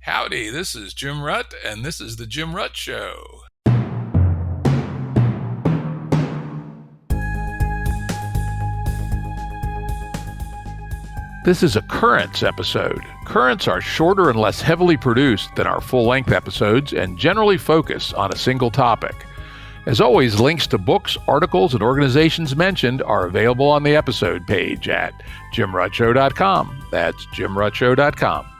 Howdy, this is Jim Rutt, and this is The Jim Rutt Show. This is a Currents episode. Currents are shorter and less heavily produced than our full-length episodes and generally focus on a single topic. As always, links to books, articles, and organizations mentioned are available on the episode page at jimruttshow.com. That's jimruttshow.com.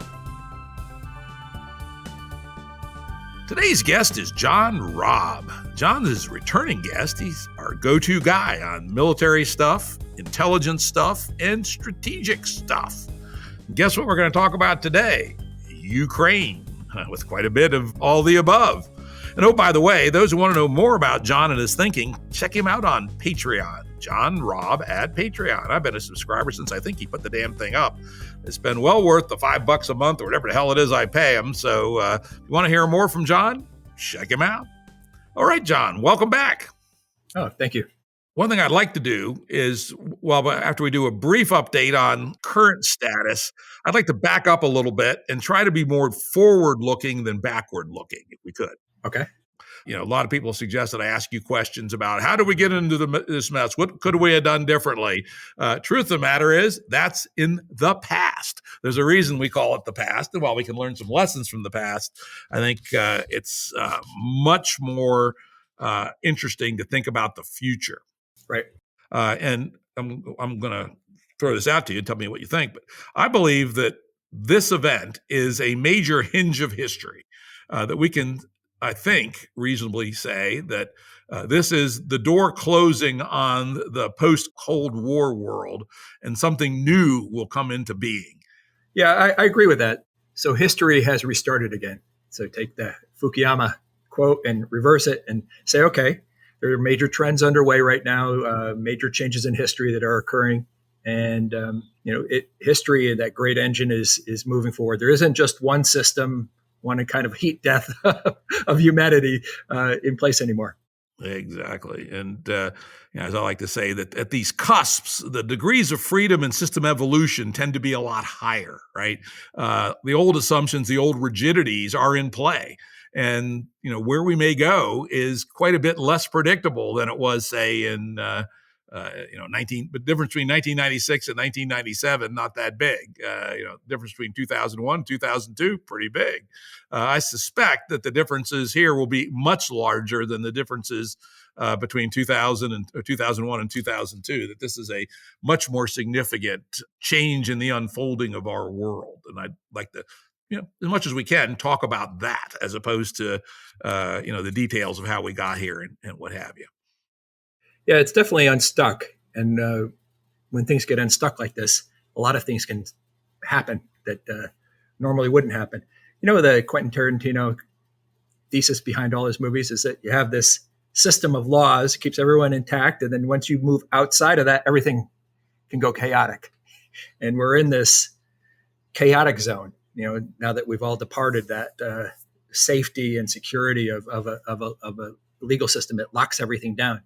Today's guest is John Robb. John is a returning guest. He's our go-to guy on military stuff, intelligence stuff, and strategic stuff. Guess what we're going to talk about today? Ukraine, with quite a bit of all the above. And oh, by the way, those who want to know more about John and his thinking, check him out on Patreon. John Robb at Patreon. I've been a subscriber since I think he put the damn thing up. It's been well worth the $5 a month or whatever the hell it is I pay him. So if you want to hear more from John, check him out. All right, John, welcome back. Oh, thank you. One thing I'd like to do is, well, after we do a brief update on current status, I'd like to back up a little bit and try to be more forward-looking than backward-looking, if we could. Okay. You know, a lot of people suggest that I ask you questions about how do we get into this mess? What could we have done differently? Truth of the matter is that's in the past. There's a reason we call it the past. And while we can learn some lessons from the past, I think it's much more interesting to think about the future. Right. And I'm going to throw this out to you and tell me what you think. But I believe that this event is a major hinge of history that we can, I think, reasonably say that this is the door closing on the post-Cold War world, and something new will come into being. Yeah, I agree with that. So history has restarted again. So take the Fukuyama quote and reverse it and say, okay, there are major trends underway right now, major changes in history that are occurring. And, history, that great engine is moving forward. There isn't just one system, one kind of heat death of humanity in place anymore. Exactly. And as I like to say, that at these cusps, the degrees of freedom and system evolution tend to be a lot higher, right? The old assumptions, the old rigidities are in play. And, where we may go is quite a bit less predictable than it was, say, in, but the difference between 1996 and 1997, not that big. Difference between 2001 and 2002, pretty big. I suspect that the differences here will be much larger than the differences between 2001 and 2002, that this is a much more significant change in the unfolding of our world. And I'd like to, as much as we can, talk about that as opposed to, the details of how we got here and what have you. Yeah, it's definitely unstuck. And when things get unstuck like this, a lot of things can happen that normally wouldn't happen. The Quentin Tarantino thesis behind all his movies is that you have this system of laws, keeps everyone intact. And then once you move outside of that, everything can go chaotic. And we're in this chaotic zone, now that we've all departed that safety and security of a legal system that locks everything down.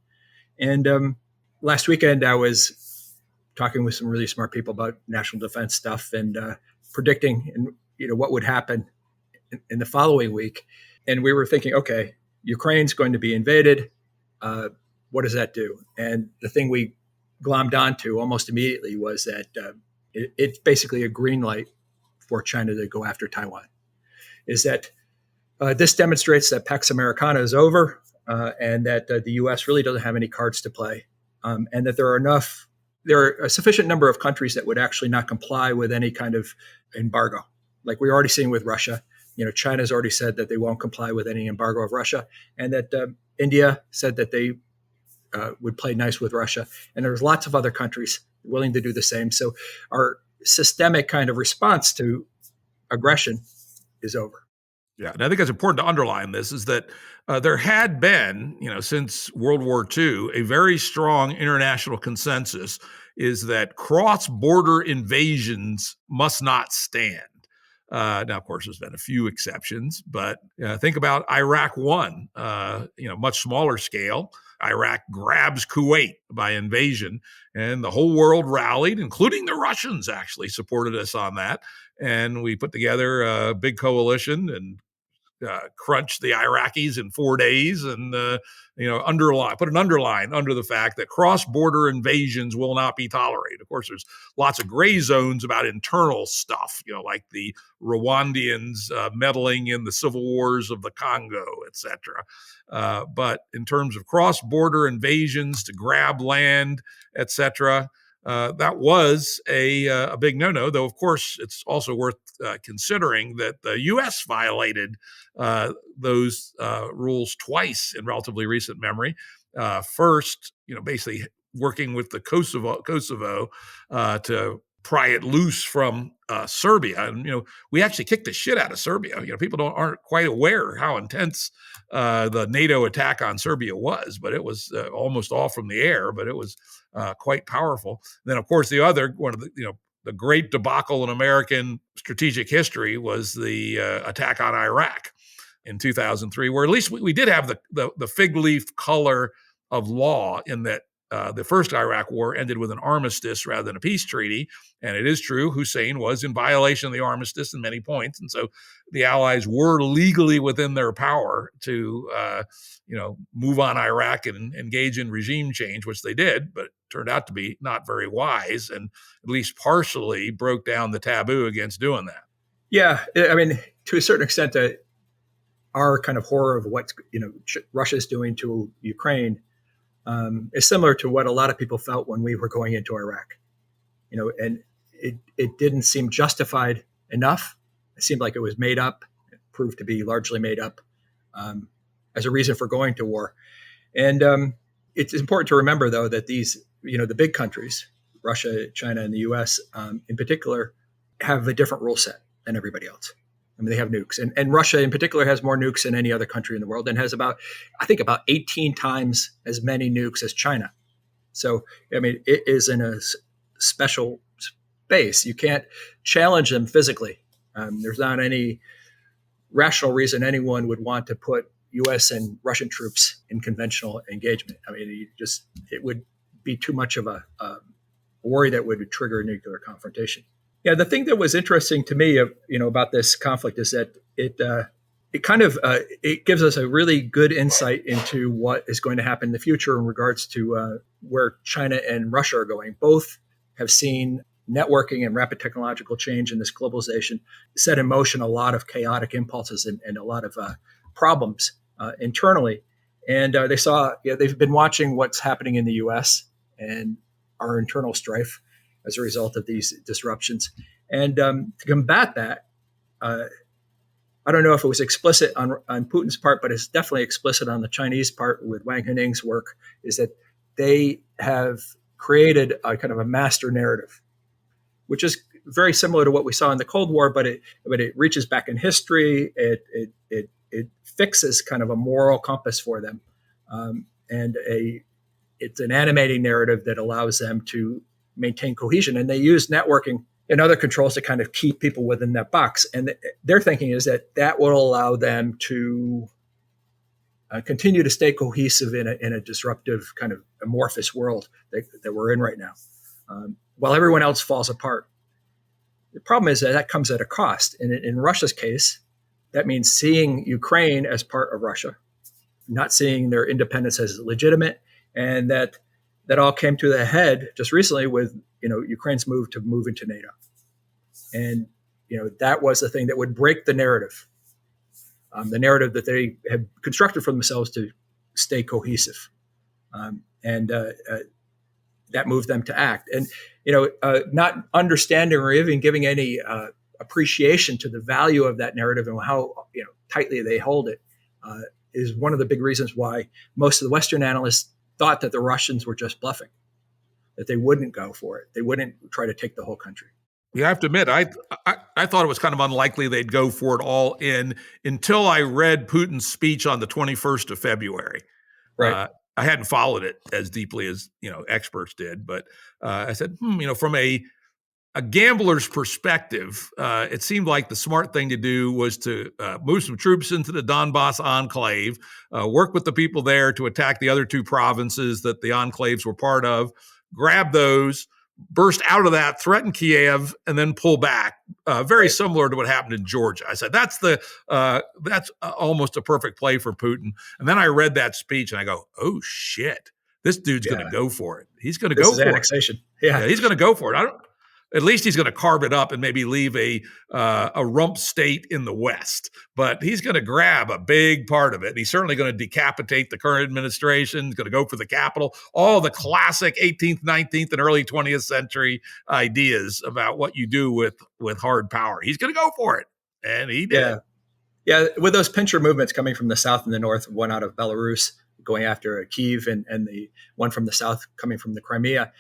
And last weekend, I was talking with some really smart people about national defense stuff and predicting, what would happen in the following week. And we were thinking, okay, Ukraine's going to be invaded. What does that do? And the thing we glommed onto almost immediately was that it's basically a green light for China to go after Taiwan. Is that this demonstrates that Pax Americana is over. And that the U.S. really doesn't have any cards to play, and that there are a sufficient number of countries that would actually not comply with any kind of embargo, like we're already seeing with Russia. China's already said that they won't comply with any embargo of Russia, and that India said that they would play nice with Russia, and there's lots of other countries willing to do the same. So our systemic kind of response to aggression is over. Yeah, and I think it's important to underline this is that there had been, since World War II, a very strong international consensus is that cross-border invasions must not stand. Now, of course, there's been a few exceptions, but think about Iraq 1, much smaller scale. Iraq grabs Kuwait by invasion, and the whole world rallied, including the Russians actually supported us on that. And we put together a big coalition and crunched the Iraqis in 4 days, and put an underline under the fact that cross-border invasions will not be tolerated. Of course, there's lots of gray zones about internal stuff, like the Rwandians meddling in the civil wars of the Congo, etc. But in terms of cross-border invasions to grab land, etc., that was a big no-no, though, of course, it's also worth considering that the U.S. violated those rules twice in relatively recent memory. First, basically working with the Kosovo to pry it loose from Serbia. And, we actually kicked the shit out of Serbia. People aren't quite aware how intense the NATO attack on Serbia was, but it was almost all from the air, but it was quite powerful. And then, of course, the other one of the great debacle in American strategic history was the attack on Iraq in 2003, where at least we did have the fig leaf color of law in that the first Iraq war ended with an armistice rather than a peace treaty. And it is true, Hussein was in violation of the armistice in many points. And so the Allies were legally within their power to, move on Iraq and engage in regime change, which they did, but turned out to be not very wise, and at least partially broke down the taboo against doing that. Yeah, I mean, to a certain extent, our kind of horror of what Russia's doing to Ukraine is similar to what a lot of people felt when we were going into Iraq. And it didn't seem justified enough. It seemed like it was made up. It proved to be largely made up as a reason for going to war. And it's important to remember, though, that these, the big countries, Russia, China, and the U.S. In particular, have a different rule set than everybody else. I mean, they have nukes, and Russia in particular has more nukes than any other country in the world, and has about 18 times as many nukes as China. So, I mean, it is in a special space. You can't challenge them physically. There's not any rational reason anyone would want to put U.S. and Russian troops in conventional engagement. I mean, it would be too much of a worry that would trigger a nuclear confrontation. Yeah, the thing that was interesting to me, about this conflict is that it gives us a really good insight into what is going to happen in the future in regards to where China and Russia are going. Both have seen networking and rapid technological change in this globalization set in motion a lot of chaotic impulses and a lot of problems internally. And they've been watching what's happening in the U.S. and our internal strife as a result of these disruptions. And to combat that, I don't know if it was explicit on Putin's part, but it's definitely explicit on the Chinese part with Wang Hening's work, is that they have created a kind of a master narrative, which is very similar to what we saw in the Cold War, but it reaches back in history. It fixes kind of a moral compass for them, and it's an animating narrative that allows them to maintain cohesion. And they use networking and other controls to kind of keep people within that box. And their thinking is that will allow them to continue to stay cohesive in a disruptive kind of amorphous world that we're in right now, while everyone else falls apart. The problem is that comes at a cost. And in Russia's case, that means seeing Ukraine as part of Russia, not seeing their independence as legitimate, and that all came to the head just recently with Ukraine's move into NATO, and that was the thing that would break the narrative that they had constructed for themselves to stay cohesive, and that moved them to act. And not understanding or even giving any appreciation to the value of that narrative and how tightly they hold it is one of the big reasons why most of the Western analysts thought that the Russians were just bluffing, that they wouldn't go for it. They wouldn't try to take the whole country. Yeah, I have to admit, I thought it was kind of unlikely they'd go for it all in until I read Putin's speech on the 21st of February. Right. I hadn't followed it as deeply as experts did, but I said, from a a gambler's perspective, it seemed like the smart thing to do was to move some troops into the Donbass enclave, work with the people there to attack the other two provinces that the enclaves were part of, grab those, burst out of that, threaten Kiev, and then pull back. Very similar to what happened in Georgia. I said that's almost a perfect play for Putin. And then I read that speech and I go, oh shit, this dude's going to go for it. He's going to go for annexation. it. Yeah, he's going to go for it. At least he's going to carve it up and maybe leave a rump state in the West. But he's going to grab a big part of it. He's certainly going to decapitate the current administration. He's going to go for the capital. All the classic 18th, 19th, and early 20th century ideas about what you do with hard power. He's going to go for it. And he did. Yeah, with those pincher movements coming from the south and the north, one out of Belarus going after Kyiv and the one from the south coming from the Crimea,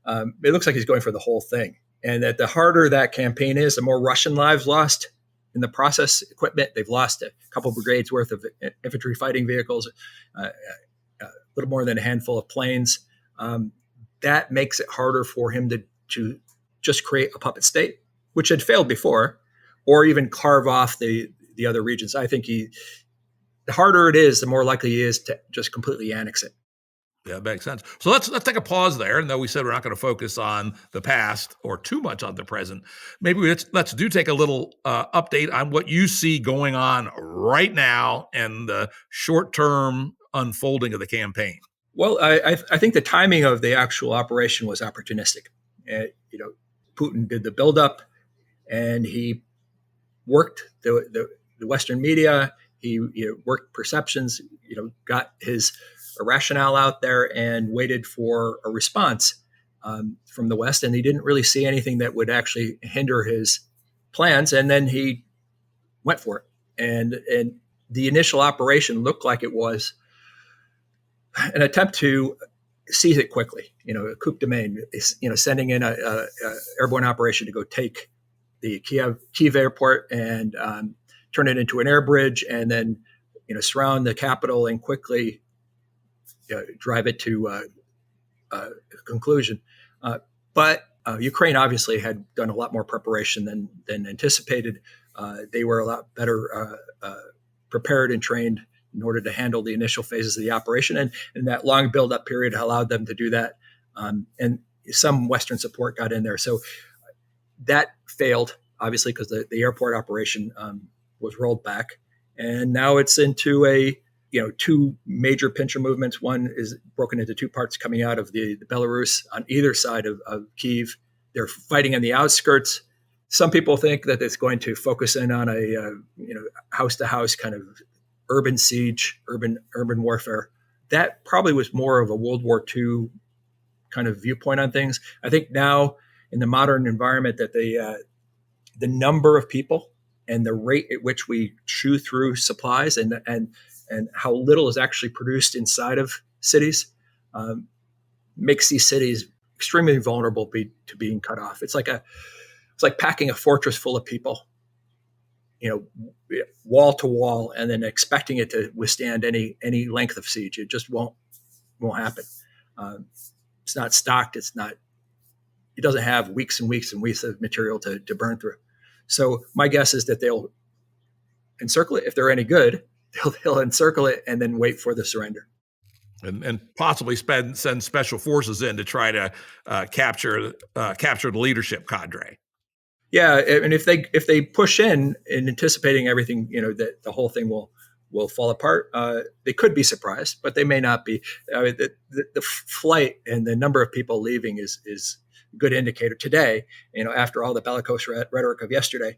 it looks like he's going for the whole thing. And that the harder that campaign is, the more Russian lives lost in the process. Equipment, they've lost a couple brigades worth of infantry fighting vehicles, a little more than a handful of planes. That makes it harder for him to just create a puppet state, which had failed before, or even carve off the other regions. I think the harder it is, the more likely he is to just completely annex it. Yeah, that makes sense. So let's take a pause there. And though we said we're not going to focus on the past or too much on the present, maybe let's take a little update on what you see going on right now and the short-term unfolding of the campaign. Well, I think the timing of the actual operation was opportunistic. Putin did the buildup, and he worked the Western media. He worked perceptions. Got his rationale out there and waited for a response from the West, and he didn't really see anything that would actually hinder his plans. And then he went for it, and the initial operation looked like it was an attempt to seize it quickly. A coup de main. Sending in a airborne operation to go take the Kyiv airport and turn it into an air bridge, and then surround the capital and quickly drive it to a conclusion. But Ukraine obviously had done a lot more preparation than anticipated. They were a lot better prepared and trained in order to handle the initial phases of the operation. And that long build-up period allowed them to do that. And some Western support got in there. So that failed, obviously, because the airport operation was rolled back. And now it's into two major pincher movements. One is broken into two parts coming out of the Belarus on either side of Kyiv. They're fighting on the outskirts. Some people think that it's going to focus in on a house-to-house kind of urban siege, urban warfare. That probably was more of a World War II kind of viewpoint on things. I think now in the modern environment that the number of people and the rate at which we chew through supplies and how little is actually produced inside of cities makes these cities extremely vulnerable to being cut off. It's like packing a fortress full of people, wall to wall, and then expecting it to withstand any length of siege. It just won't happen. It's not stocked. It doesn't have weeks and weeks and weeks of material to burn through. So my guess is that they'll encircle it. If they're any good, they'll encircle it and then wait for the surrender. And possibly send special forces in to try to capture the leadership cadre. Yeah, and if they push in anticipating everything, that the whole thing will fall apart, they could be surprised, but they may not be. The flight and the number of people leaving is a good indicator today. After all the bellicose rhetoric of yesterday,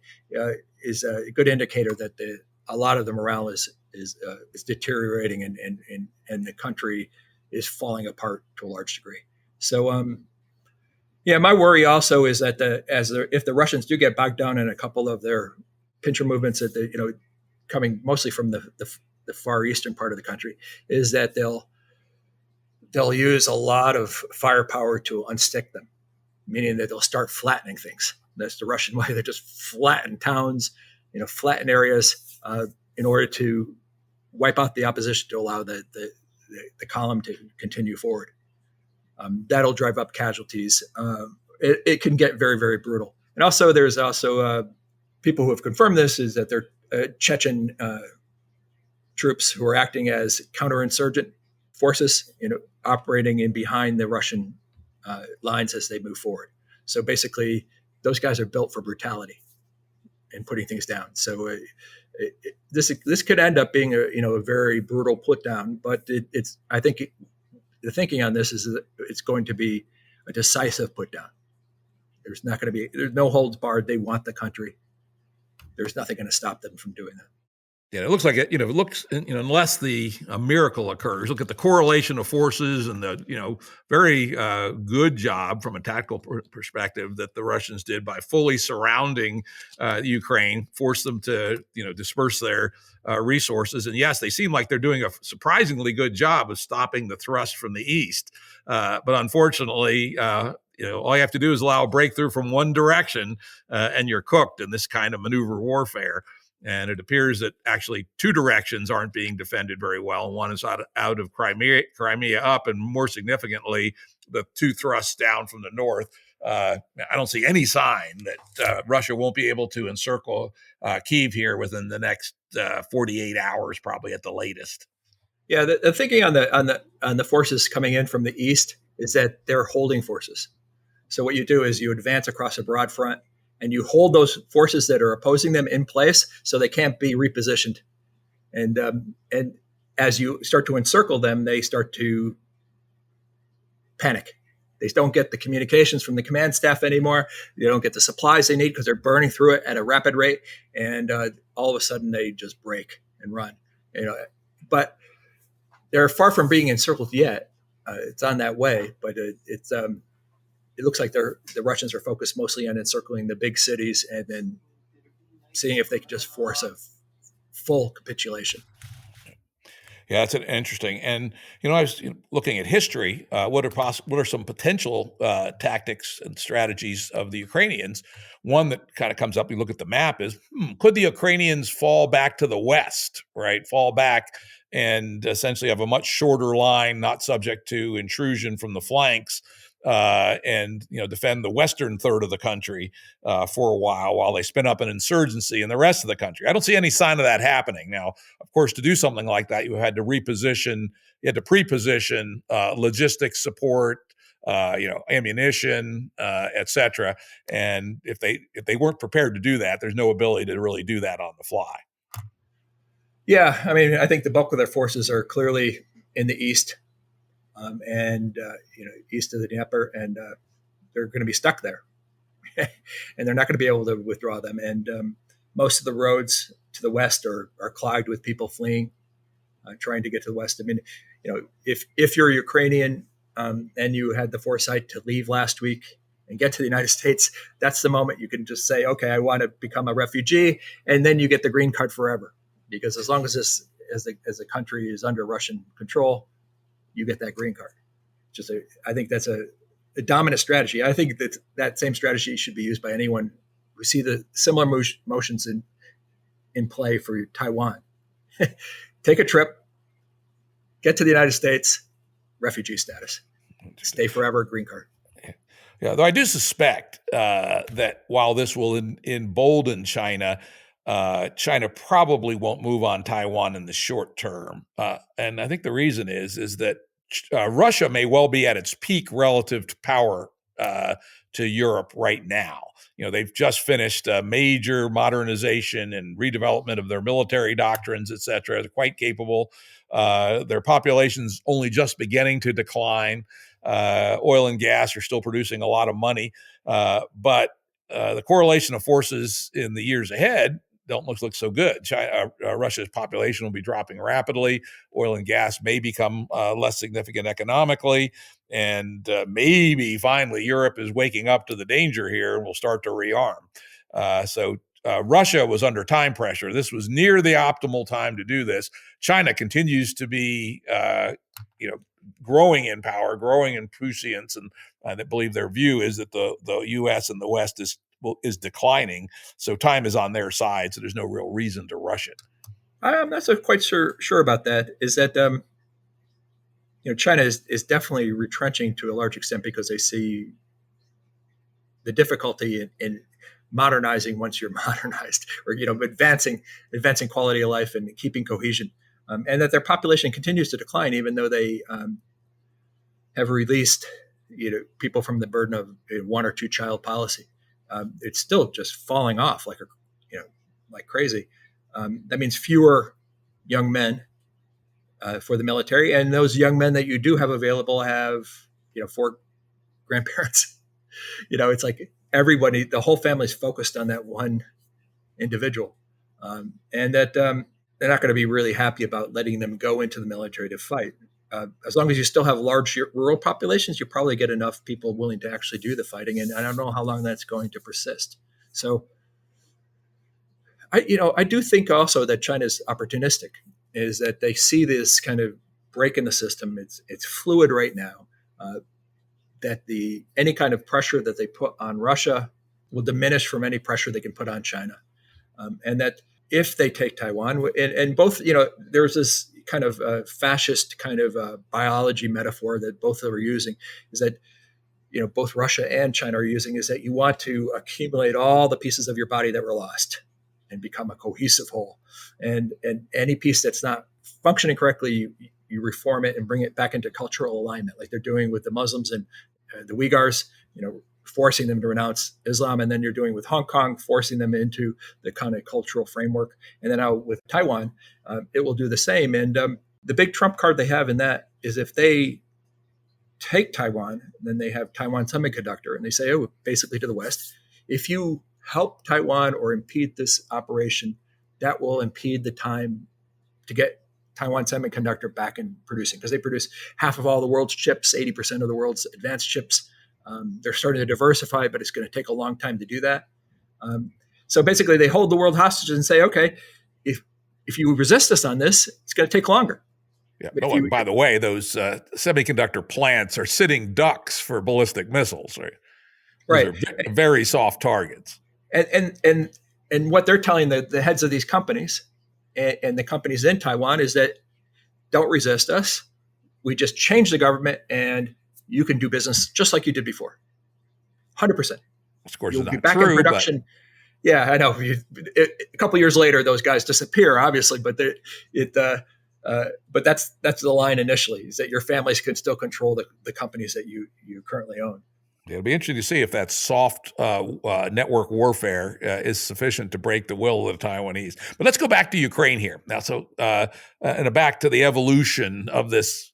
is a good indicator that a lot of the morale is deteriorating and the country is falling apart to a large degree. So, my worry also is that if the Russians do get bogged down in a couple of their pincher movements coming mostly from the far eastern part of the country, is that they'll use a lot of firepower to unstick them, meaning that they'll start flattening things. That's the Russian way. They just flatten towns, flatten areas in order to wipe out the opposition to allow the column to continue forward. That'll drive up casualties. it can get very, very brutal. And also, there's also people who have confirmed this is that they're Chechen troops who are acting as counterinsurgent forces, operating in behind the Russian lines as they move forward. So basically, those guys are built for brutality and putting things down. So this could end up being a very brutal put down. But I think the thinking on this is that it's going to be a decisive put down. There's no holds barred. They want the country. There's nothing going to stop them from doing that. Yeah, it looks like it. It looks, unless a miracle occurs. Look at the correlation of forces and the very good job from a tactical perspective that the Russians did by fully surrounding Ukraine, force them to disperse their resources. And yes, they seem like they're doing a surprisingly good job of stopping the thrust from the east. But unfortunately, all you have to do is allow a breakthrough from one direction, and you're cooked in this kind of maneuver warfare. And it appears that actually two directions aren't being defended very well. One is out of Crimea up, and more significantly, the two thrusts down from the north. I don't see any sign that Russia won't be able to encircle Kyiv here within the next 48 hours, probably at the latest. Yeah, the thinking on the forces coming in from the east is that they're holding forces. So what you do is you advance across a broad front, and you hold those forces that are opposing them in place so they can't be repositioned. And as you start to encircle them, they start to panic. They don't get the communications from the command staff anymore. They don't get the supplies they need because they're burning through it at a rapid rate. And all of a sudden, they just break and run. But they're far from being encircled yet. It's on that way, but it looks like the Russians are focused mostly on encircling the big cities and then seeing if they can just force a full capitulation. Yeah, that's interesting. And I was looking at history. What are some potential tactics and strategies of the Ukrainians? One that kind of comes up. You look at the map. Is could the Ukrainians fall back to the west? Right, fall back and essentially have a much shorter line, not subject to intrusion from the flanks. And defend the western third of the country for a while they spin up an insurgency in the rest of the country. I don't see any sign of that happening. Now, of course, to do something like that, you had to pre-position logistics support, ammunition, etc. And if they weren't prepared to do that, there's no ability to really do that on the fly. Yeah, I mean, I think the bulk of their forces are clearly in the east. East of the Dnieper, and they're going to be stuck there, and they're not going to be able to withdraw them. And most of the roads to the west are clogged with people fleeing, trying to get to the west. I mean, if you're Ukrainian and you had the foresight to leave last week and get to the United States, that's the moment you can just say, okay, I want to become a refugee, and then you get the green card forever. Because as long as as the country is under Russian control, you get that green card. I think that's a dominant strategy. I think that same strategy should be used by anyone who see the similar motions in play for Taiwan. Take a trip, get to the United States, refugee status, stay forever, green card. Yeah, though I do suspect that while this will embolden China, China probably won't move on Taiwan in the short term. And I think the reason is that Russia may well be at its peak relative to power to Europe right now. They've just finished a major modernization and redevelopment of their military doctrines, et cetera. They're quite capable. Their population's only just beginning to decline. Oil and gas are still producing a lot of money. But the correlation of forces in the years ahead don't look so good. Russia's population will be dropping rapidly. Oil and gas may become less significant economically. And maybe finally Europe is waking up to the danger here and will start to rearm. So Russia was under time pressure. This was near the optimal time to do this. China continues to be, growing in power, growing in prescience, and I believe their view is that the U.S. and the West is declining. So time is on their side. So there's no real reason to rush it. I'm not so quite sure about that. Is that China is definitely retrenching to a large extent because they see the difficulty in modernizing once you're modernized, or advancing quality of life and keeping cohesion, and that their population continues to decline even though they have released people from the burden of a one or two child policy. It's still just falling off like crazy. That means fewer young men for the military, and those young men that you do have available have four grandparents. It's like everybody, the whole family's focused on that one individual, and that they're not going to be really happy about letting them go into the military to fight. As long as you still have large rural populations, you probably get enough people willing to actually do the fighting, and I don't know how long that's going to persist. So, I do think also that China's opportunistic, is that they see this kind of break in the system. It's fluid right now. That any kind of pressure that they put on Russia will diminish from any pressure they can put on China, and that if they take Taiwan, and both, there's this kind of fascist kind of biology metaphor that both of them are using, is that both Russia and China are using, is that you want to accumulate all the pieces of your body that were lost and become a cohesive whole, and any piece that's not functioning correctly, you reform it and bring it back into cultural alignment, like they're doing with the Muslims and the Uyghurs, forcing them to renounce Islam, and then you're doing with Hong Kong, forcing them into the kind of cultural framework, and then now with Taiwan, it will do the same. And the big trump card they have in that is if they take Taiwan, then they have Taiwan Semiconductor, and they say, basically to the West, if you help Taiwan or impede this operation, that will impede the time to get Taiwan Semiconductor back in producing, because they produce half of all the world's chips, 80% of the world's advanced chips. They're starting to diversify, but it's going to take a long time to do that. So basically, they hold the world hostage and say, okay, if you resist us on this, it's going to take longer. Yeah. Oh, by the way, those semiconductor plants are sitting ducks for ballistic missiles, right? Right. Those are very soft targets. And what they're telling the heads of these companies and the companies in Taiwan is that don't resist us. We just change the government and you can do business just like you did before. 100%. Of course, you'll it's be not back true, in production. But... Yeah, I know. A couple of years later, those guys disappear, obviously, but but that's the line initially, is that your families can still control the companies that you currently own. It'll be interesting to see if that soft network warfare is sufficient to break the will of the Taiwanese. But let's go back to Ukraine here now. So, and back to the evolution of this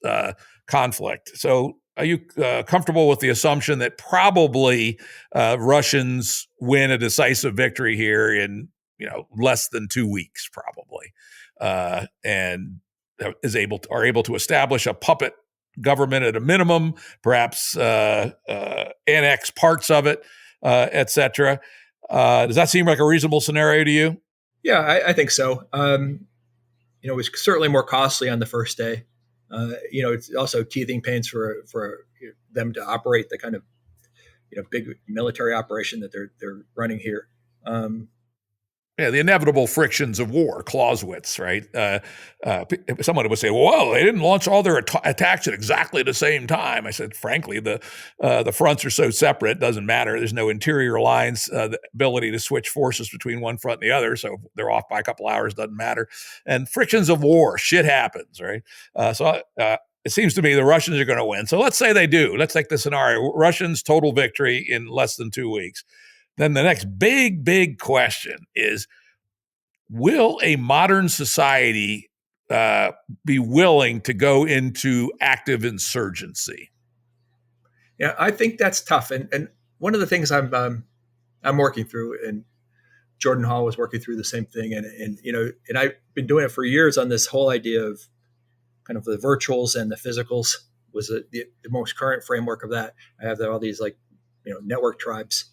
conflict. So, are you comfortable with the assumption that probably Russians win a decisive victory here in less than 2 weeks, probably, and are able to establish a puppet government at a minimum, perhaps annex parts of it, et cetera. Does that seem like a reasonable scenario to you? Yeah, I think so. It was certainly more costly on the first day. It's also teething pains for them to operate the kind of big military operation that they're running here. Yeah, the inevitable frictions of war, Clausewitz, right? Someone would say, well, they didn't launch all their attacks at exactly the same time. I said, frankly, the fronts are so separate, it doesn't matter. There's no interior lines, the ability to switch forces between one front and the other, so they're off by a couple hours, doesn't matter. And frictions of war, shit happens, right? It seems to me the Russians are going to win. So let's say they do. Let's take the scenario. Russians total victory in less than 2 weeks. Then the next big question is, will a modern society be willing to go into active insurgency? Yeah, I think that's tough. And one of the things I'm working through, and Jordan Hall was working through the same thing, and I've been doing it for years on this whole idea of kind of the virtuals and the physicals was the most current framework of that. I have all these network tribes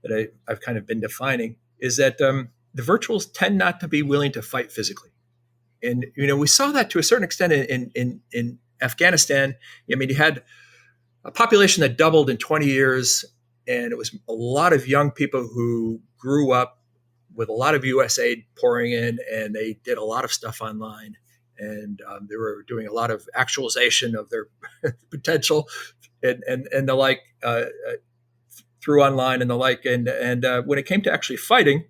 that I've kind of been defining, is that the virtuals tend not to be willing to fight physically. And, we saw that to a certain extent in Afghanistan. I mean, you had a population that doubled in 20 years, and it was a lot of young people who grew up with a lot of US aid pouring in, and they did a lot of stuff online. And they were doing a lot of actualization of their potential and the like, through online and the like. And when it came to actually fighting,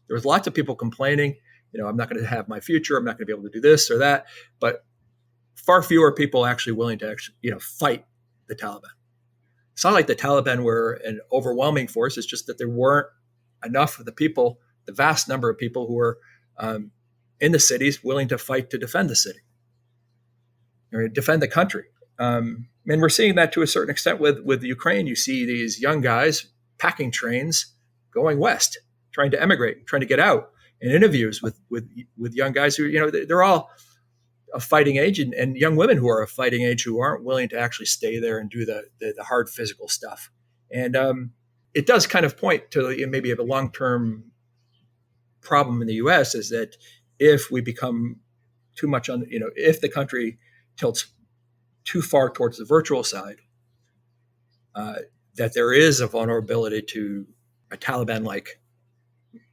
there was lots of people complaining, I'm not going to have my future. I'm not going to be able to do this or that. But far fewer people actually willing to fight the Taliban. It's not like the Taliban were an overwhelming force. It's just that there weren't enough of the people, the vast number of people who were in the cities willing to fight to defend the city or defend the country. And we're seeing that to a certain extent with Ukraine. You see these young guys packing trains going west, trying to emigrate, trying to get out. In interviews with young guys who, they're all of fighting age, and young women who are of fighting age who aren't willing to actually stay there and do the hard physical stuff. And it does kind of point to maybe a long-term problem in the U.S. is that if we become too much on, if the country tilts too far towards the virtual side, that there is a vulnerability to a Taliban-like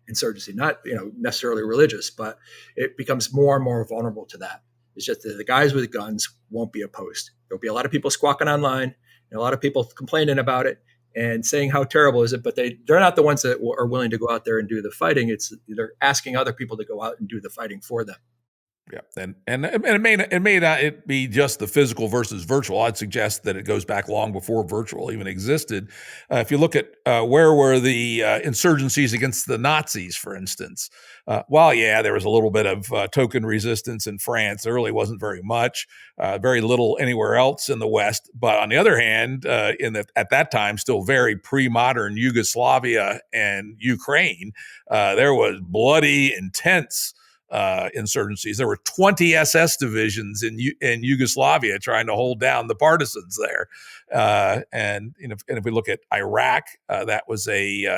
insurgency, not necessarily religious, but it becomes more and more vulnerable to that. It's just that the guys with guns won't be opposed. There'll be a lot of people squawking online, and a lot of people complaining about it and saying how terrible is it, but they're not the ones that are willing to go out there and do the fighting. They're asking other people to go out and do the fighting for them. Yeah, and it may not be just the physical versus virtual. I'd suggest that it goes back long before virtual even existed. If you look at where were the insurgencies against the Nazis, for instance, there was a little bit of token resistance in France. There really wasn't very much, very little anywhere else in the West. But on the other hand, at that time, still very pre-modern Yugoslavia and Ukraine, there was bloody, intense insurgencies. There were 20 SS divisions in Yugoslavia trying to hold down the partisans there. And if we look at Iraq, that was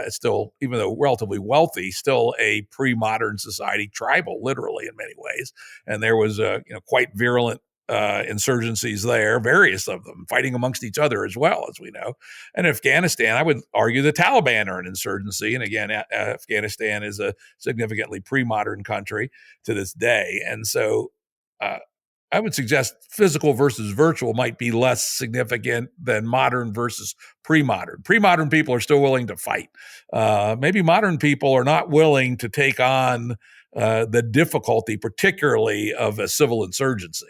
still, even though relatively wealthy, still a pre-modern society, tribal, literally in many ways. And there was quite virulent insurgencies there, various of them fighting amongst each other as well, as we know. And Afghanistan, I would argue the Taliban are an insurgency. And again, Afghanistan is a significantly pre-modern country to this day. And so I would suggest physical versus virtual might be less significant than modern versus pre-modern. Pre-modern people are still willing to fight. Maybe modern people are not willing to take on the difficulty, particularly of a civil insurgency.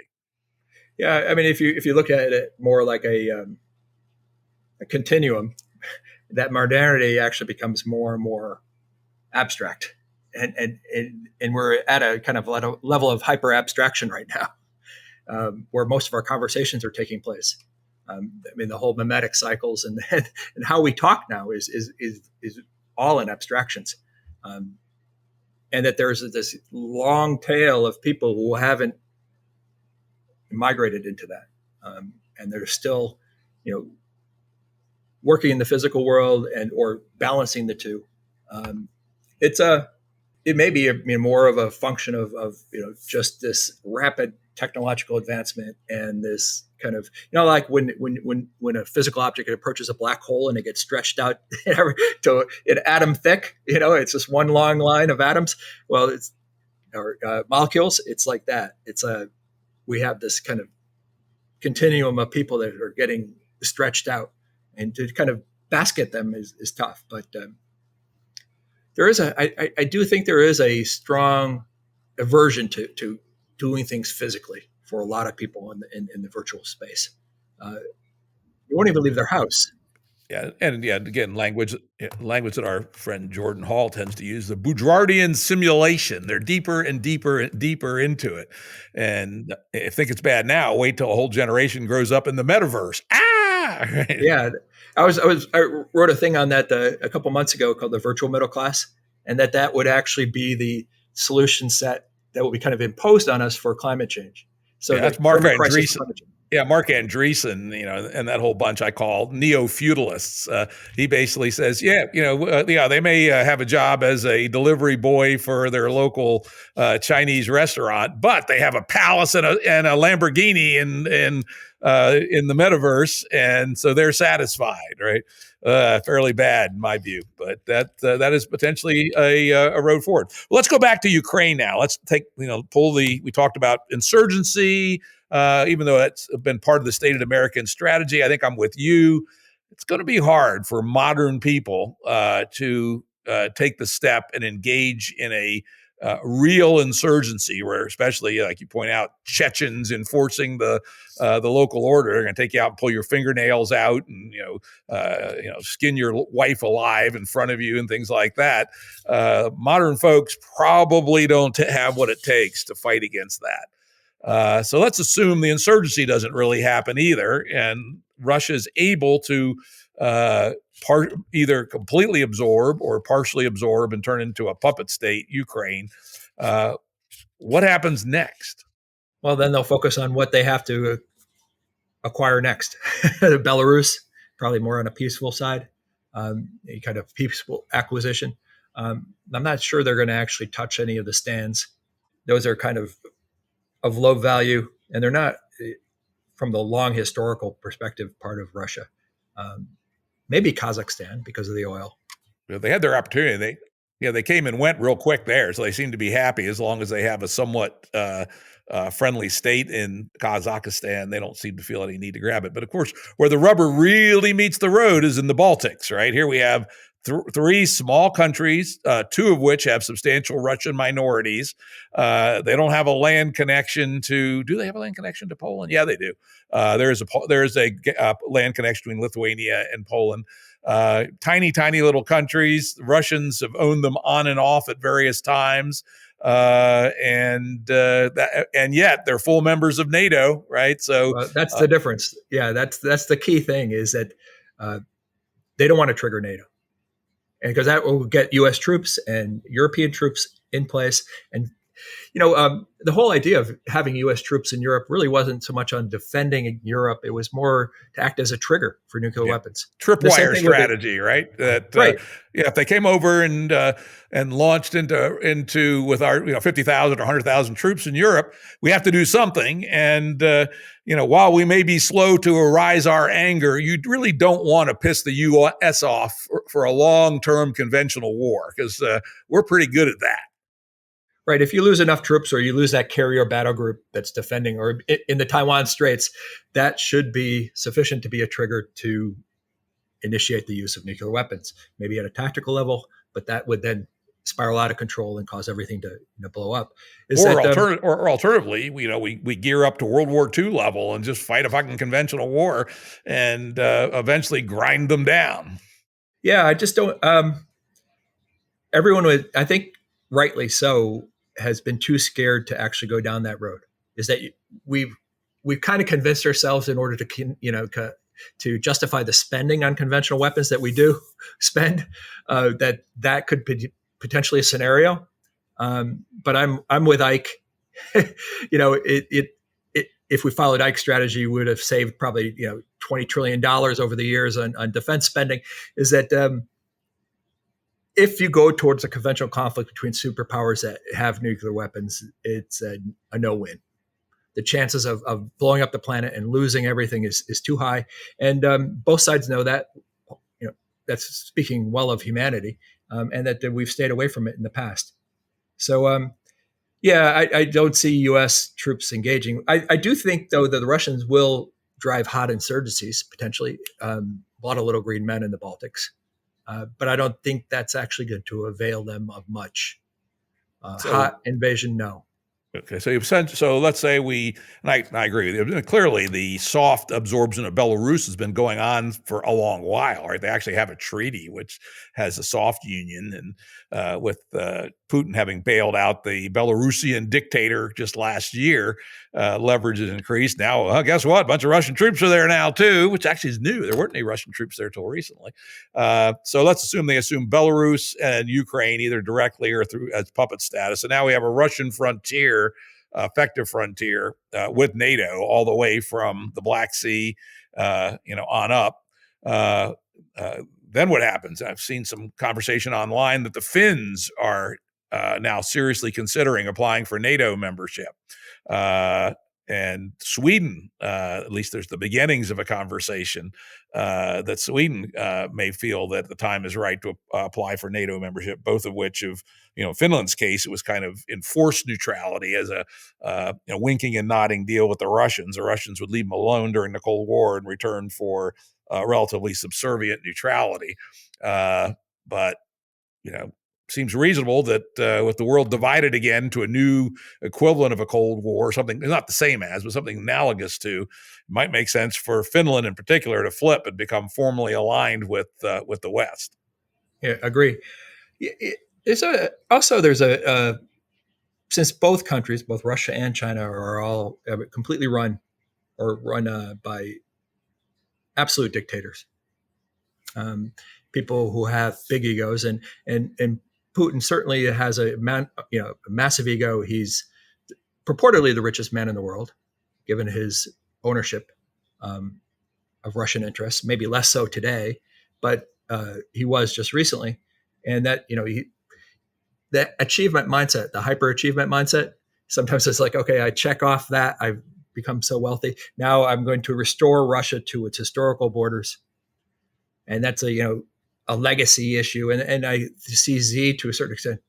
Yeah, I mean, if you look at it more like a continuum, that modernity actually becomes more and more abstract, and we're at a kind of level of hyper abstraction right now, where most of our conversations are taking place. I mean, the whole mimetic cycles and how we talk now is all in abstractions, and that there's this long tail of people who haven't migrated into that, and they're still, working in the physical world or balancing the two. It may be more of a function of just this rapid technological advancement and this kind of like when a physical object approaches a black hole and it gets stretched out to an atom thick. It's just one long line of atoms. Well, it's or molecules. It's like that. We have this kind of continuum of people that are getting stretched out, and to kind of basket them is tough. But there is I do think there is a strong aversion to doing things physically for a lot of people in the virtual space. You won't even leave their house. Yeah, and again, language that our friend Jordan Hall tends to use, the Boudreauardian simulation. They're deeper and deeper and deeper into it. And if you think it's bad now, wait till a whole generation grows up in the metaverse. Right? Yeah, I wrote a thing on that a couple months ago called the virtual middle class, and that would actually be the solution set that will be kind of imposed on us for climate change. So that's Mark Andreessen. Yeah, Mark Andreessen, and that whole bunch I call neo-feudalists. He basically says, they may have a job as a delivery boy for their local Chinese restaurant, but they have a palace and a Lamborghini in the metaverse, and so they're satisfied, right? Fairly bad in my view, but that is potentially a road forward. Well, let's go back to Ukraine now. Let's we talked about insurgency. Even though it's been part of the stated American strategy, I think I'm with you. it's going to be hard for modern people to take the step and engage in a real insurgency, where, especially like you point out, Chechens enforcing the local order. They're going to take you out and pull your fingernails out, and skin your wife alive in front of you, and things like that. Modern folks probably don't have what it takes to fight against that. So let's assume the insurgency doesn't really happen either, and Russia is able to either completely absorb or partially absorb and turn into a puppet state, Ukraine. What happens next? Well, then they'll focus on what they have to acquire next. Belarus, probably more on a peaceful side, a kind of peaceful acquisition. I'm not sure they're going to actually touch any of the stands. Those are kind of low value, and they're not, from the long historical perspective, part of Russia. Maybe Kazakhstan because of the oil. They had their opportunity. They came and went real quick there, so they seem to be happy as long as they have a somewhat friendly state in Kazakhstan. They don't seem to feel any need to grab it. But of course, where the rubber really meets the road is in the Baltics, right? Here we have three small countries, two of which have substantial Russian minorities. They don't have a land connection to. Do they have a land connection to Poland? Yeah, they do. There's a land connection between Lithuania and Poland. Tiny little countries. The Russians have owned them on and off at various times, and yet they're full members of NATO, right? So that's the difference. Yeah, that's the key thing, is that they don't want to trigger NATO, and because that will get U.S. troops and European troops in place. And the whole idea of having U.S. troops in Europe really wasn't so much on defending Europe. It was more to act as a trigger for nuclear weapons. Tripwire strategy, right? Right. If they came over and launched into with our 50,000 or 100,000 troops in Europe, we have to do something. And while we may be slow to arouse our anger, you really don't want to piss the U.S. off for a long-term conventional war, because we're pretty good at that. Right. If you lose enough troops, or you lose that carrier battle group that's defending, or in the Taiwan Straits, that should be sufficient to be a trigger to initiate the use of nuclear weapons, maybe at a tactical level, but that would then spiral out of control and cause everything to blow up. Or alternatively, we gear up to World War II level and just fight a fucking conventional war and eventually grind them down. Yeah, I just don't. Everyone would, I think, rightly so, has been too scared to actually go down that road. Is that we've kind of convinced ourselves, in order to justify the spending on conventional weapons that we do spend, that could be potentially a scenario. But I'm with Ike. If we followed Ike's strategy, we would have saved probably $20 trillion over the years on defense spending. Is that if you go towards a conventional conflict between superpowers that have nuclear weapons, it's a no-win. The chances of blowing up the planet and losing everything is too high, and both sides know that. That's speaking well of humanity, and that we've stayed away from it in the past. So, I don't see U.S. troops engaging. I do think, though, that the Russians will drive hot insurgencies, potentially. A lot of little green men in the Baltics. But I don't think that's actually going to avail them of much. Hot invasion, no. Okay, so let's say I agree with you. Clearly, the soft absorption of Belarus has been going on for a long while, right? They actually have a treaty which has a soft union, and with Putin having bailed out the Belarusian dictator just last year, leverage has increased. Now, guess what? A bunch of Russian troops are there now too, which actually is new. There weren't any Russian troops there till recently. So let's assume they assume Belarus and Ukraine either directly or through as puppet status. And now we have a Russian frontier, effective frontier with NATO all the way from the Black Sea, on up. Then what happens? I've seen some conversation online that the Finns are now seriously considering applying for NATO membership. And Sweden, at least there's the beginnings of a conversation that Sweden may feel that the time is right to apply for NATO membership, both of which have, Finland's case, it was kind of enforced neutrality as a winking and nodding deal with the Russians. The Russians would leave them alone during the Cold War in return for relatively subservient neutrality. But seems reasonable that with the world divided again to a new equivalent of a Cold War, something not the same as, but something analogous to, it might make sense for Finland in particular to flip and become formally aligned with the West. Yeah, agree. There's since both countries, both Russia and China, are all completely run by absolute dictators, people who have big egos, and Putin certainly has a massive ego. He's purportedly the richest man in the world, given his ownership of Russian interests. Maybe less so today, but he was just recently, and that that achievement mindset, the hyper achievement mindset. Sometimes it's like, okay, I check off that I've become so wealthy. Now I'm going to restore Russia to its historical borders, and that's a legacy issue. And I see Z to a certain extent,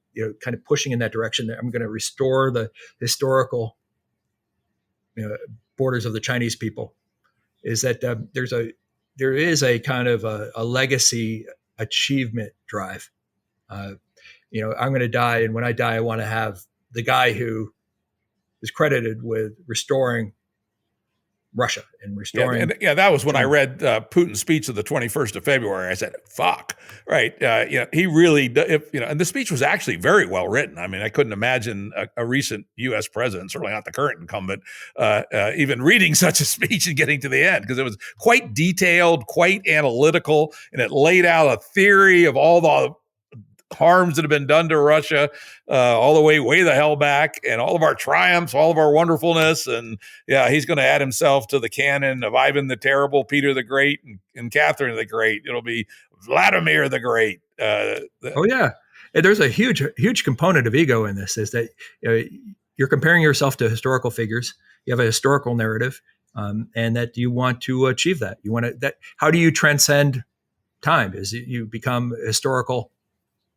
kind of pushing in that direction. That I'm going to restore the historical borders of the Chinese people. Is that there is a kind of a legacy achievement drive. I'm going to die, and when I die, I want to have the guy who is credited with restoring Russia and restoring. That was when I read Putin's speech of the 21st of February. I said, "Fuck!" Right? He really, and the speech was actually very well written. I mean, I couldn't imagine a recent U.S. president, certainly not the current incumbent, even reading such a speech and getting to the end, because it was quite detailed, quite analytical, and it laid out a theory of all the harms that have been done to Russia, all the way the hell back, and all of our triumphs, all of our wonderfulness. And he's going to add himself to the canon of Ivan the Terrible, Peter the Great, and Catherine the Great. It'll be Vladimir the Great. There's a huge component of ego in this, is that you're comparing yourself to historical figures. You have a historical narrative, and that you want to achieve that. You want to, how do you transcend time? Is you become a historical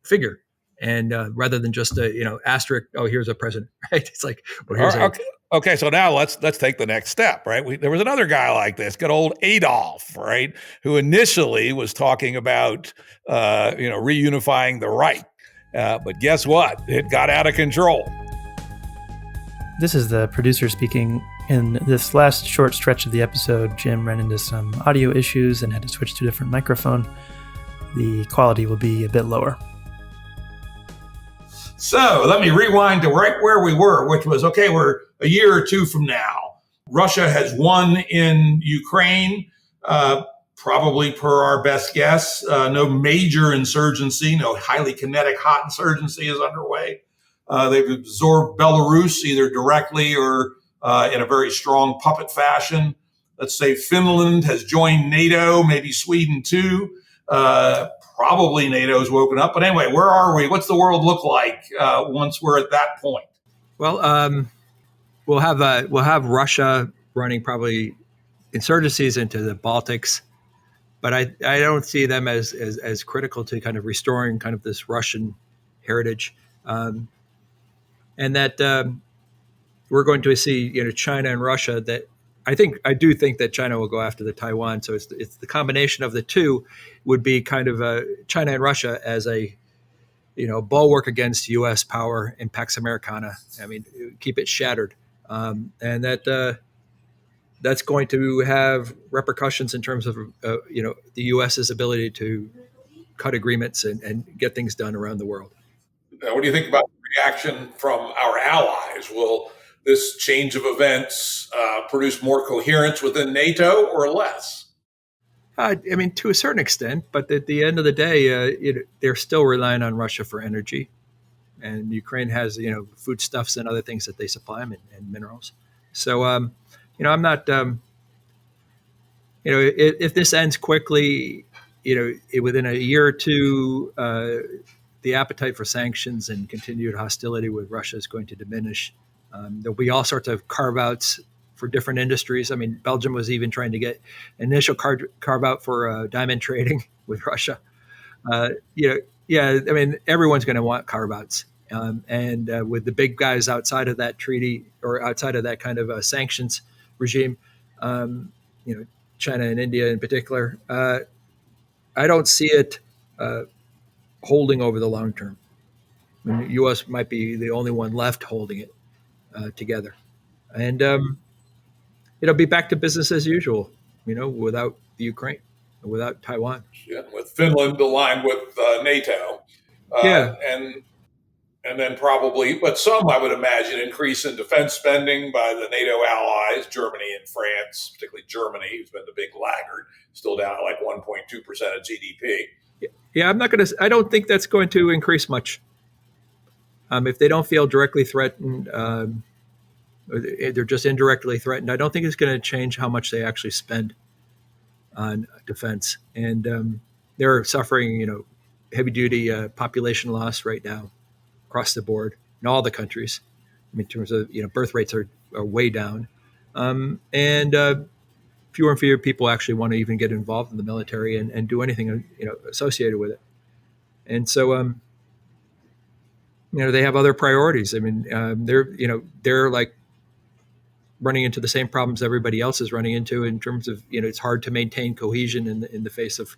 figure, and rather than just asterisk, oh, here's a president, right? It's like, well, here's okay, so now let's take the next step, right? There was another guy like this, good old Adolf, right, who initially was talking about reunifying the Reich, but guess what? It got out of control. This is the producer speaking. In this last short stretch of the episode, Jim ran into some audio issues and had to switch to a different microphone. The quality will be a bit lower. So let me rewind to right where we were, which was, okay, we're a year or two from now. Russia has won in Ukraine, probably per our best guess. No major insurgency, no highly kinetic hot insurgency is underway. They've absorbed Belarus either directly or in a very strong puppet fashion. Let's say Finland has joined NATO, maybe Sweden too. Probably NATO's woken up. But anyway, where are we? What's the world look like once we're at that point? Well, we'll have Russia running probably insurgencies into the Baltics, but I don't see them as critical to kind of restoring kind of this Russian heritage, and that we're going to see China and Russia. That I do think that China will go after the Taiwan. So it's the combination of the two would be kind of China and Russia as a bulwark against U.S. power in Pax Americana. I mean, keep it shattered, and that's going to have repercussions in terms of the U.S.'s ability to cut agreements and get things done around the world. Now, what do you think about the reaction from our allies? Will this change of events produce more coherence within NATO or less? I mean, to a certain extent, but at the end of the day, they're still relying on Russia for energy, and Ukraine has foodstuffs and other things that they supply them and minerals. So I'm not if this ends quickly, within a year or two, the appetite for sanctions and continued hostility with Russia is going to diminish. There'll be all sorts of carve-outs for different industries. I mean, Belgium was even trying to get initial carve-out for diamond trading with Russia. I mean, everyone's going to want carve-outs. And with the big guys outside of that treaty or outside of that kind of sanctions regime, China and India in particular. I don't see it holding over the long term. I mean, the U.S. might be the only one left holding it together, and it'll be back to business as usual. Without the Ukraine, without Taiwan. Yeah, with Finland aligned with NATO, Yeah, and then probably, but some I would imagine, increase in defense spending by the NATO allies, Germany and France, particularly Germany, who's been the big laggard, still down at like 1.2% of GDP. yeah. I don't think that's going to increase much. If they don't feel directly threatened, they're just indirectly threatened. I don't think it's going to change how much they actually spend on defense, and they're suffering, heavy duty population loss right now across the board in all the countries. I mean, in terms of birth rates are way down, and fewer and fewer people actually want to even get involved in the military and do anything associated with it. And so they have other priorities. I mean, they're like running into the same problems everybody else is running into in terms of it's hard to maintain cohesion in the face of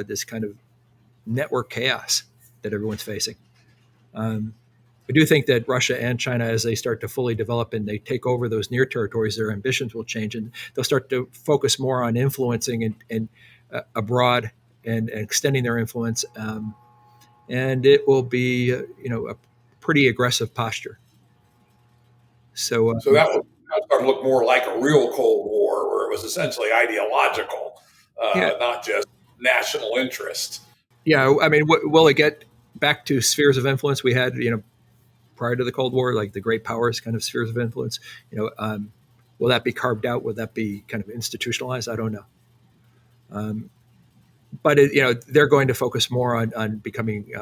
this kind of network chaos that everyone's facing. I do think that Russia and China, as they start to fully develop and they take over those near territories, their ambitions will change, and they'll start to focus more on influencing and abroad and extending their influence. And it will be, a pretty aggressive posture. So that would start to look more like a real Cold War, where it was essentially ideological, not just national interest. Yeah, I mean, will it get back to spheres of influence we had, prior to the Cold War, like the great powers kind of spheres of influence? Will that be carved out? Will that be kind of institutionalized? I don't know. But they're going to focus more on becoming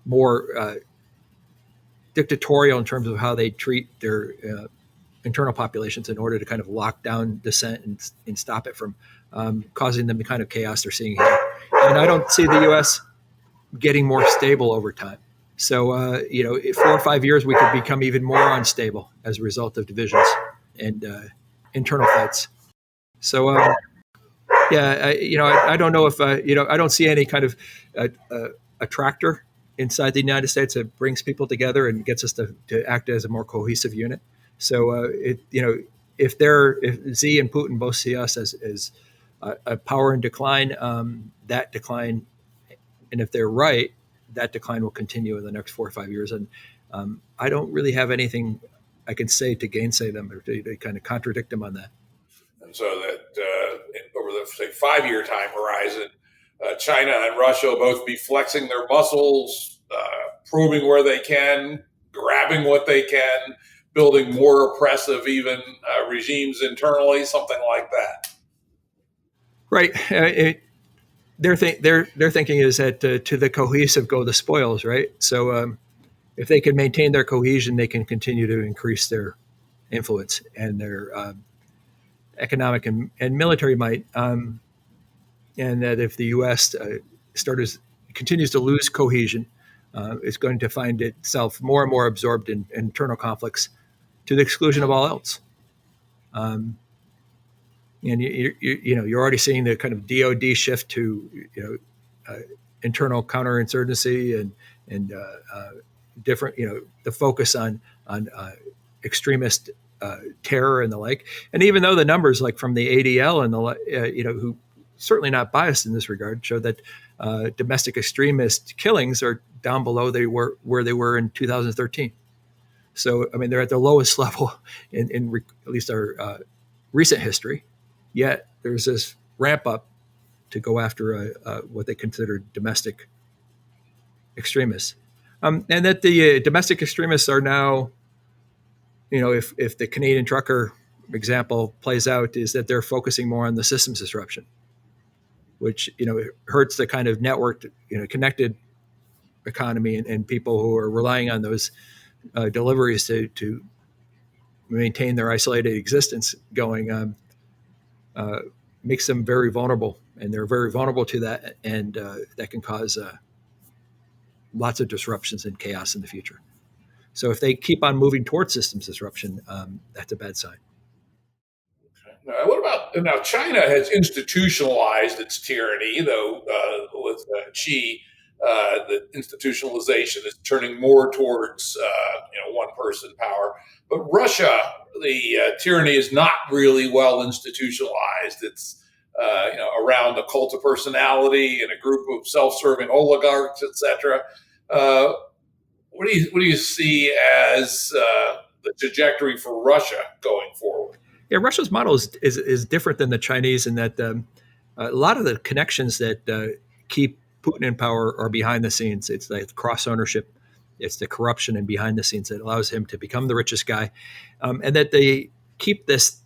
more dictatorial in terms of how they treat their internal populations in order to kind of lock down dissent and stop it from causing them the kind of chaos they're seeing here. And I don't see the U.S. getting more stable over time. So, 4 or 5 years, we could become even more unstable as a result of divisions and internal fights. So, I don't know if, I don't see any kind of attractor inside the United States that brings people together and gets us to act as a more cohesive unit. So, if Xi and Putin both see us as a power in decline, that decline, and if they're right, that decline will continue in the next 4 or 5 years. And I don't really have anything I can say to gainsay them or to kind of contradict them on that. And so that over the, say, 5-year time horizon, China and Russia will both be flexing their muscles, probing where they can, grabbing what they can, building more oppressive even regimes internally, something like that. Right. Their thinking is that to the cohesive go the spoils, right? So if they can maintain their cohesion, they can continue to increase their influence and their economic and military might. And that if the U.S. continues to lose cohesion, it's going to find itself more and more absorbed in internal conflicts to the exclusion of all else. And you're already seeing the kind of DoD shift to internal counterinsurgency and different the focus on extremist terror and the like. And even though the numbers like from the ADL and the who certainly not biased in this regard show that domestic extremist killings are down below where they were in 2013. So I mean they're at the lowest level in at least our recent history. Yet there's this ramp up to go after what they consider domestic extremists, and that the domestic extremists are now, if the Canadian trucker example plays out, is that they're focusing more on the systems disruption, which hurts the kind of networked, connected economy and people who are relying on those deliveries to maintain their isolated existence going. Makes them very vulnerable, and they're very vulnerable to that, and that can cause lots of disruptions and chaos in the future. So if they keep on moving towards systems disruption, that's a bad sign. What about now? China has institutionalized its tyranny, though with Xi, the institutionalization is turning more towards one-person power. But Russia, the tyranny is not really well institutionalized. It's around a cult of personality and a group of self-serving oligarchs, etc. What do you see as the trajectory for Russia going forward? Yeah, Russia's model is different than the Chinese in that a lot of the connections that keep Putin in power are behind the scenes. It's like cross ownership, it's the corruption and behind the scenes that allows him to become the richest guy, and that they keep this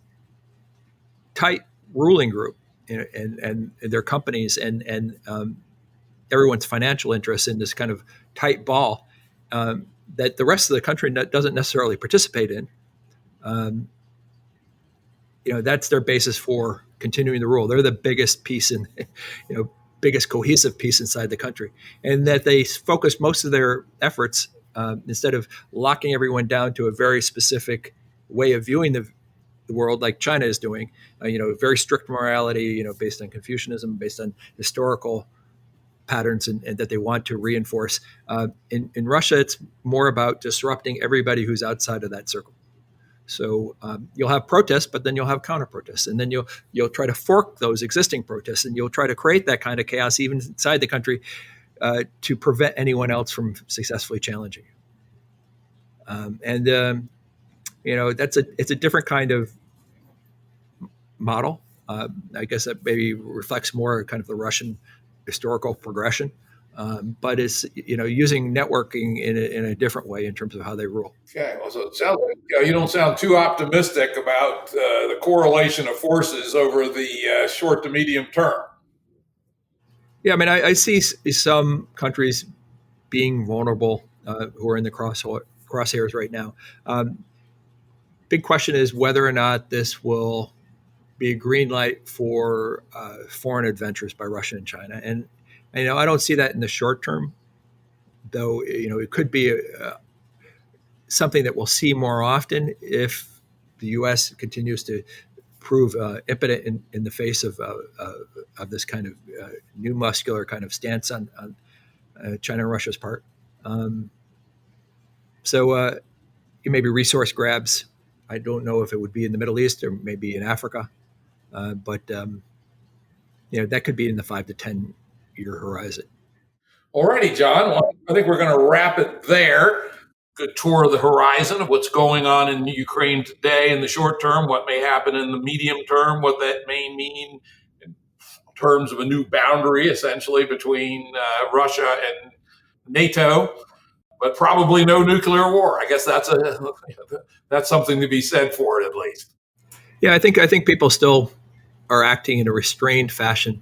tight ruling group and their companies and everyone's financial interests in this kind of tight ball that the rest of the country doesn't necessarily participate in. That's their basis for continuing the rule. They're the biggest piece in, biggest cohesive piece inside the country, and that they focus most of their efforts instead of locking everyone down to a very specific way of viewing the world, like China is doing. Very strict morality, based on Confucianism, based on historical patterns, and that they want to reinforce. In Russia, it's more about disrupting everybody who's outside of that circle. So you'll have protests, but then you'll have counter protests, and then you'll try to fork those existing protests, and you'll try to create that kind of chaos even inside the country to prevent anyone else from successfully challenging you. It's a different kind of model. I guess that maybe reflects more kind of the Russian historical progression. But it's using networking in a different way in terms of how they rule. Okay, well, so it sounds like you don't sound too optimistic about the correlation of forces over the short to medium term. Yeah, I mean, I see some countries being vulnerable who are in the crosshairs right now. Big question is whether or not this will be a green light for foreign adventures by Russia and China. And I don't see that in the short term, though. It could be something that we'll see more often if the U.S. continues to prove impotent in the face of this kind of new muscular kind of stance on China and Russia's part. So maybe resource grabs. I don't know if it would be in the Middle East or maybe in Africa, but that could be in the 5 to 10 year horizon. Alrighty, John. Well, I think we're going to wrap it there. Good tour of the horizon of what's going on in Ukraine today in the short term, what may happen in the medium term, what that may mean in terms of a new boundary, essentially, between Russia and NATO, but probably no nuclear war. I guess that's something to be said for it, at least. Yeah, I think people still are acting in a restrained fashion,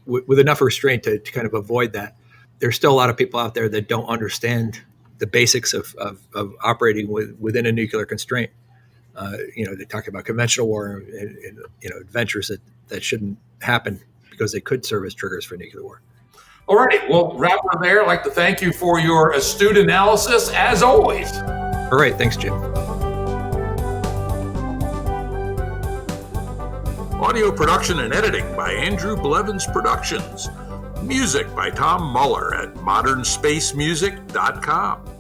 with enough restraint to kind of avoid that. There's still a lot of people out there that don't understand the basics of operating within a nuclear constraint. They talk about conventional war and adventures that shouldn't happen because they could serve as triggers for nuclear war. All right, well, wrap it there. I'd like to thank you for your astute analysis, as always. All right, thanks, Jim. Audio production and editing by Andrew Blevins Productions. Music by Tom Muller at modernspacemusic.com.